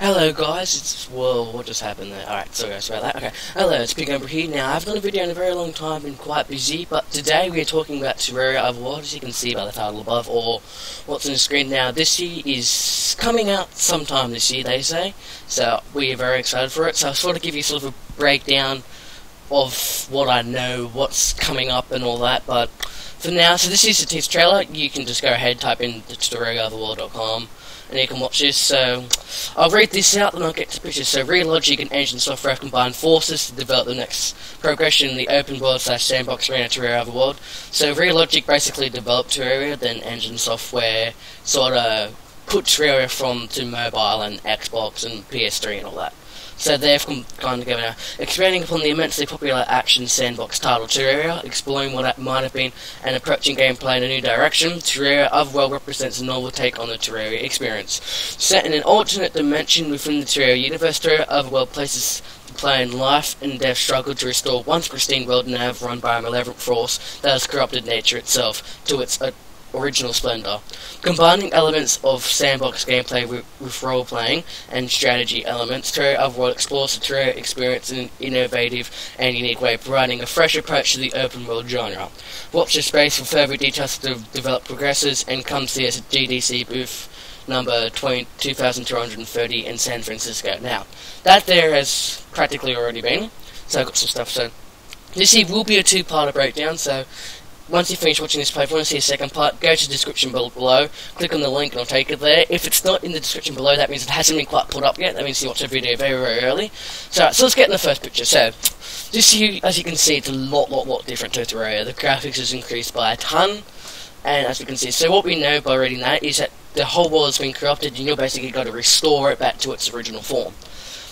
Hello guys, whoa, what just happened there? Alright, sorry guys about that. Okay, hello, it's Big Umber here. Now, I haven't done a video in a very long time, been quite busy, but today we are talking about Terraria Overworld, as you can see by the title above, or what's on the screen now. This year is coming out sometime this year, they say, so we are very excited for it. So I'll sort of give you sort of a breakdown of what I know, what's coming up and all that, but for now, so this is the teaser trailer. You can just go ahead, type in terrariaoverworld.com, and you can watch this. So I'll read this out and I'll get to pictures. So Real Logic and Engine Software have combined forces to develop the next progression in the open world / sandbox arena Terraria Overworld. So Real Logic basically developed Terraria, then Engine Software sort of put Terraria to mobile and Xbox and PS3 and all that. So they've gone together now, expanding upon the immensely popular action sandbox title Terraria, exploring what might have been, and approaching gameplay in a new direction. Terraria Overworld represents a novel take on the Terraria experience. Set in an alternate dimension within the Terraria universe, Terraria Overworld places the player in life and death struggle to restore once pristine world now run by a malevolent force that has corrupted nature itself to its original splendor. Combining elements of sandbox gameplay with role-playing and strategy elements, Terraria Overworld explores the Terraria experience in an innovative and unique way, providing a fresh approach to the open-world genre. Watch this space for further details to develop progresses, and come see us at GDC booth number 2230 in San Francisco. Now, that there has practically already been, so I've got some stuff. So this here will be a two-part breakdown, so once you finish watching this play, if you want to see a second part, go to the description below, click on the link and I'll take it there. If it's not in the description below, that means it hasn't been quite put up yet. That means you watch the video very, very early. So let's get in the first picture. So, this here, as you can see, it's a lot different to Terraria. The graphics has increased by a ton, and as you can see, so what we know by reading that is that the whole world has been corrupted, and you're basically got to restore it back to its original form.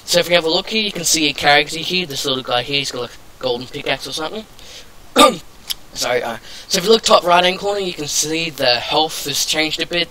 So if you have a look here, you can see a character here, this little guy here, he's got like a golden pickaxe or something. Sorry, so if you look top right hand corner, you can see the health has changed a bit.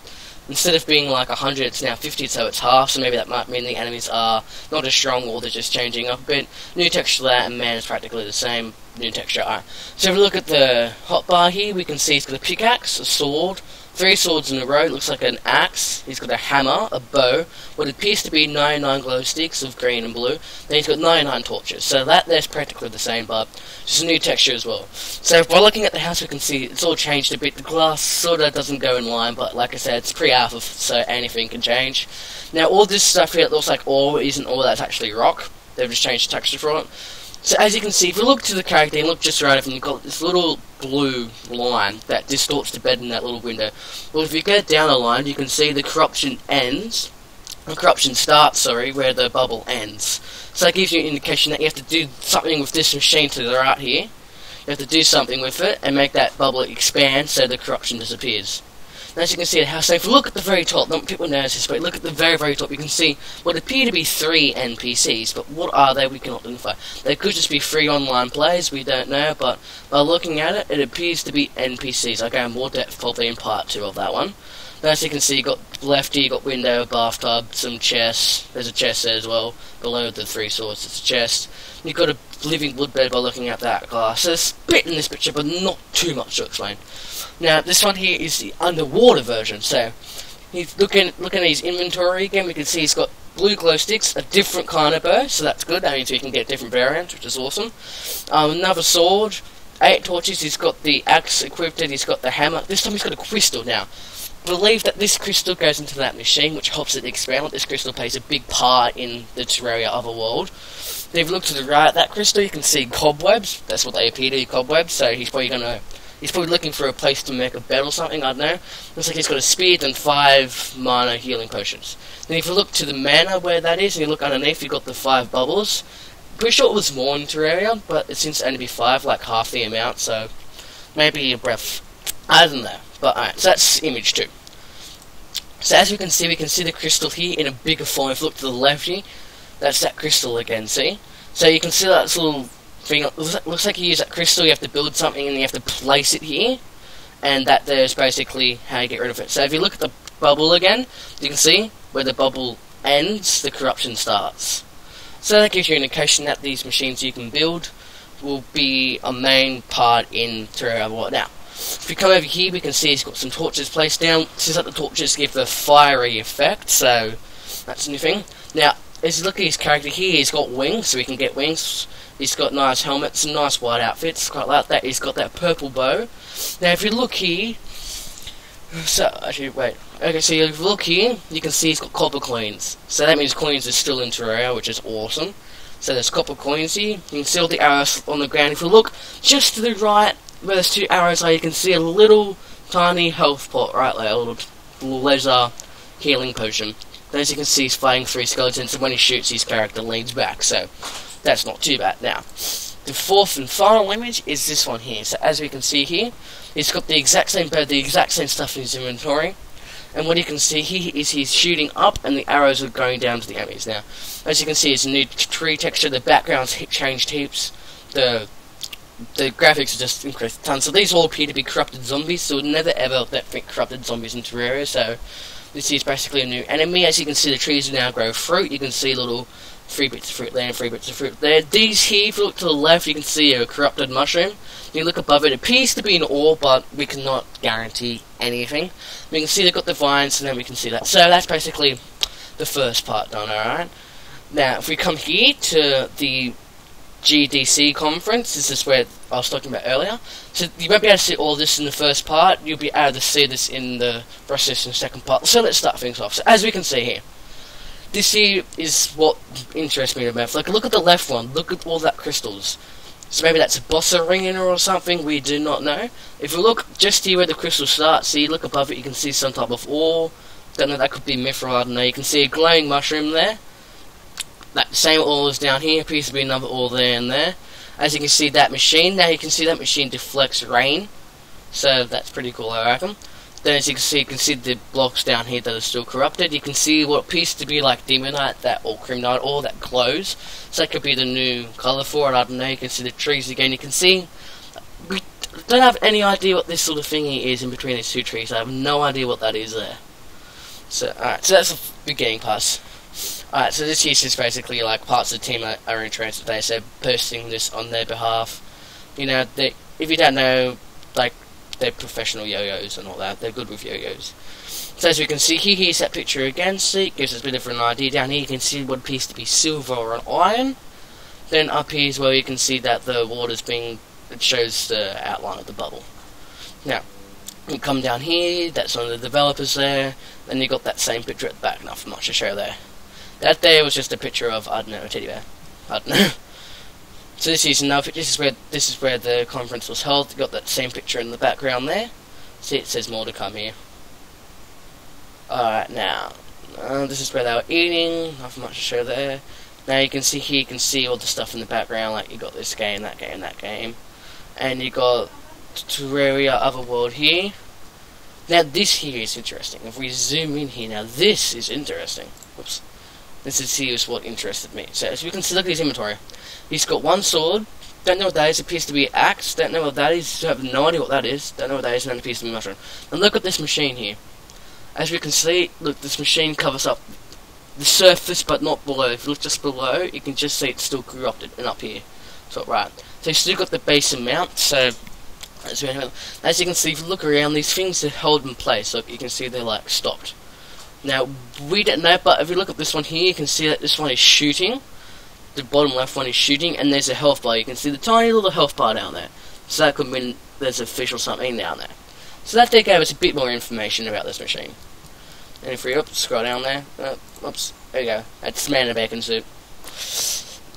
Instead of being like 100, it's now 50, so it's half, so maybe that might mean the enemies are not as strong, or they're just changing up a bit. New texture there, and man is practically the same. New texture. So if we look at the hotbar here, we can see he's got a pickaxe, a sword, 3 swords in a row. It looks like an axe. He's got a hammer, a bow, what appears to be 99 glow sticks of green and blue. Then he's got 99 torches. So there's practically the same, but just a new texture as well. So by looking at the house, we can see it's all changed a bit. The glass sort of doesn't go in line, but like I said, it's pre-alpha, so anything can change. Now all this stuff here that looks like ore isn't ore, that's actually rock. They've just changed the texture for it. So as you can see, if you look to the character and look just right up, and you've got this little blue line that distorts the bed in that little window. Well, if you get down a line, you can see the corruption ends. The corruption starts, where the bubble ends. So that gives you an indication that you have to do something with this machine to the right here. You have to do something with it and make that bubble expand so the corruption disappears. And as you can see, so if you look at the very top, not people notice this, but look at the very top, you can see what appear to be 3 NPCs, but what are they? We cannot identify. They could just be 3 online players, we don't know, but by looking at it, it appears to be NPCs. I'll go in more depth probably in part 2 of that one. Now, as you can see, you got left here, you got window, bathtub, some chests. There's a chest there as well. Below the 3 swords, it's a chest. You've got a living wood bed by looking at that glass. So there's a bit in this picture, but not too much to explain. Now, this one here is the underwater version. So, he's looking at his inventory again. We can see he's got blue glow sticks, a different kind of bow, so that's good. That means we can get different variants, which is awesome. Another sword, 8 torches. He's got the axe equipped. He's got the hammer. This time he's got a crystal now. Believe that this crystal goes into that machine, which helps it expand. This crystal plays a big part in the Terraria Overworld. If you look to the right at that crystal, you can see cobwebs. That's what they appear to be, cobwebs. So he's probably looking for a place to make a bed or something, I don't know. Looks like he's got a spear and 5 mana healing potions. Then if you look to the mana where that is, and you look underneath, you've got the 5 bubbles. Pretty sure it was more in Terraria, but it seems to only be 5, like half the amount, so maybe a breath. I don't know. But alright, so that's image 2. So as we can see the crystal here in a bigger form. If you look to the left here, that's that crystal again, see? So you can see that little thing, looks like you use that crystal, you have to build something and you have to place it here. And that there's basically how you get rid of it. So if you look at the bubble again, you can see where the bubble ends, the corruption starts. So that gives you an indication that these machines you can build will be a main part in Terraria Overworld. Now, if we come over here, we can see he's got some torches placed down. Seems like the torches give the fiery effect, so That's a new thing. Now, as you look at his character here, he's got wings, so he can get wings. He's got nice helmets and nice white outfits, quite like that. He's got that purple bow. Now, if you look here, so, actually, wait. Okay, so if you look here, you can see he's got copper coins. So that means coins are still in Terraria, which is awesome. So there's copper coins here. You can see all the arrows on the ground. If you look just to the right, where those 2 arrows are, you can see a little tiny health pot right there, a little laser healing potion. Then as you can see, he's fighting 3 skeletons, and when he shoots, his character leans back. So that's not too bad. Now, the 4th and final image is this one here. So as we can see here, he's got the exact same bird, the exact same stuff in his inventory. And what you can see here is he's shooting up and the arrows are going down to the enemies. Now, as you can see, it's a new tree texture, the background's changed heaps, the graphics are just increased a ton. So these all appear to be corrupted zombies, so we'll never ever think corrupted zombies in Terraria. So this is basically a new enemy. As you can see, the trees now grow fruit. You can see little 3 bits of fruit there and 3 bits of fruit there. These here, if you look to the left, you can see a corrupted mushroom. You look above it, it appears to be an ore, but we cannot guarantee anything. We can see they've got the vines, and then we can see that. So that's basically the first part done, alright? Now, if we come here to the GDC conference, this is where I was talking about earlier. So you won't be able to see all this in the first part, you'll be able to see this in the process in the second part. So let's start things off. So as we can see here, this here is what interests me about. Like, look at the left one, look at all that crystals. So maybe that's a boss arena or something, we do not know. If you look just here where the crystal starts, see, look above it, you can see some type of ore. Don't know, that could be mithril, I don't know. You can see a glowing mushroom there. That same ore is down here, appears to be another ore there and there. As you can see, that machine, now you can see that machine deflects rain. So that's pretty cool, I reckon. Then as you can see the blocks down here that are still corrupted. You can see what appears to be like demonite, that or kryptonite, or that glows. So that could be the new colour for it, I don't know. You can see the trees again. You can see, we don't have any idea what this sort of thingy is in between these 2 trees. I have no idea what that is there. So, alright, so that's the beginning pass. Alright, so this is just basically like parts of the team are interested. They so posting this on their behalf. You know, if you don't know, like, they're professional yo-yos and all that. They're good with yo-yos. So as we can see here, here's that picture again. See, it gives us a bit of an idea. Down here you can see what appears to be silver or an iron. Then up here as well you can see that the water's being, it shows the outline of the bubble. Now, you come down here, that's one of the developers there. Then you got that same picture at the back, nothing much to show there. That there was just a picture of, I don't know, a teddy bear. I don't know. So this is another. This is where the conference was held. You got that same picture in the background there. See, it says more to come here. Alright, now this is where they were eating. Nothing much to show there. Now you can see here. You can see all the stuff in the background. Like you got this game, that game, that game, and you got Terraria Otherworld here. Now this here is interesting. If we zoom in here, now this is interesting. Whoops. This is what interested me. So as we can see, look at his inventory. He's got 1 sword. Don't know what that is. It appears to be an axe. Don't know what that is. I have no idea what that is. Don't know what that is. And then it appears to be a mushroom. And look at this machine here. As we can see, look, this machine covers up the surface, but not below. If you look just below, you can just see it's still corrupted. And up here, so right. So you still got the base amount. So as you can see, if you look around, these things are held in place. Look, you can see they're like stopped. Now, we don't know, but if you look at this one here, you can see that this one is shooting. The bottom left one is shooting, and there's a health bar. You can see the tiny little health bar down there. So that could mean there's a fish or something down there. So that there gave us a bit more information about this machine. And if we scroll down there, oops, there you go. That's man in a bacon suit.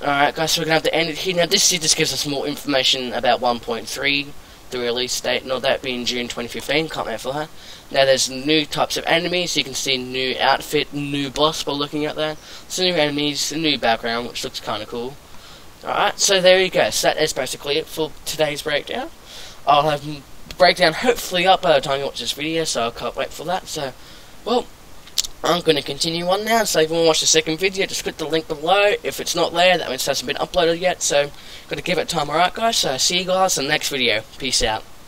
Alright guys, so we're going to have to end it here. Now this just gives us more information about 1.3. The release date, and all that being June 2015, can't wait for that. Now there's new types of enemies, you can see new outfit, new boss by looking at that. So new enemies, a new background, which looks kind of cool. Alright, so there you go. So that is basically it for today's breakdown. I'll have the breakdown hopefully up by the time you watch this video, so I can't wait for that. So, well, I'm going to continue on now, so if you want to watch the second video, just click the link below. If it's not there, that means it hasn't been uploaded yet, so got to give it time. Alright guys, so see you guys in the next video. Peace out.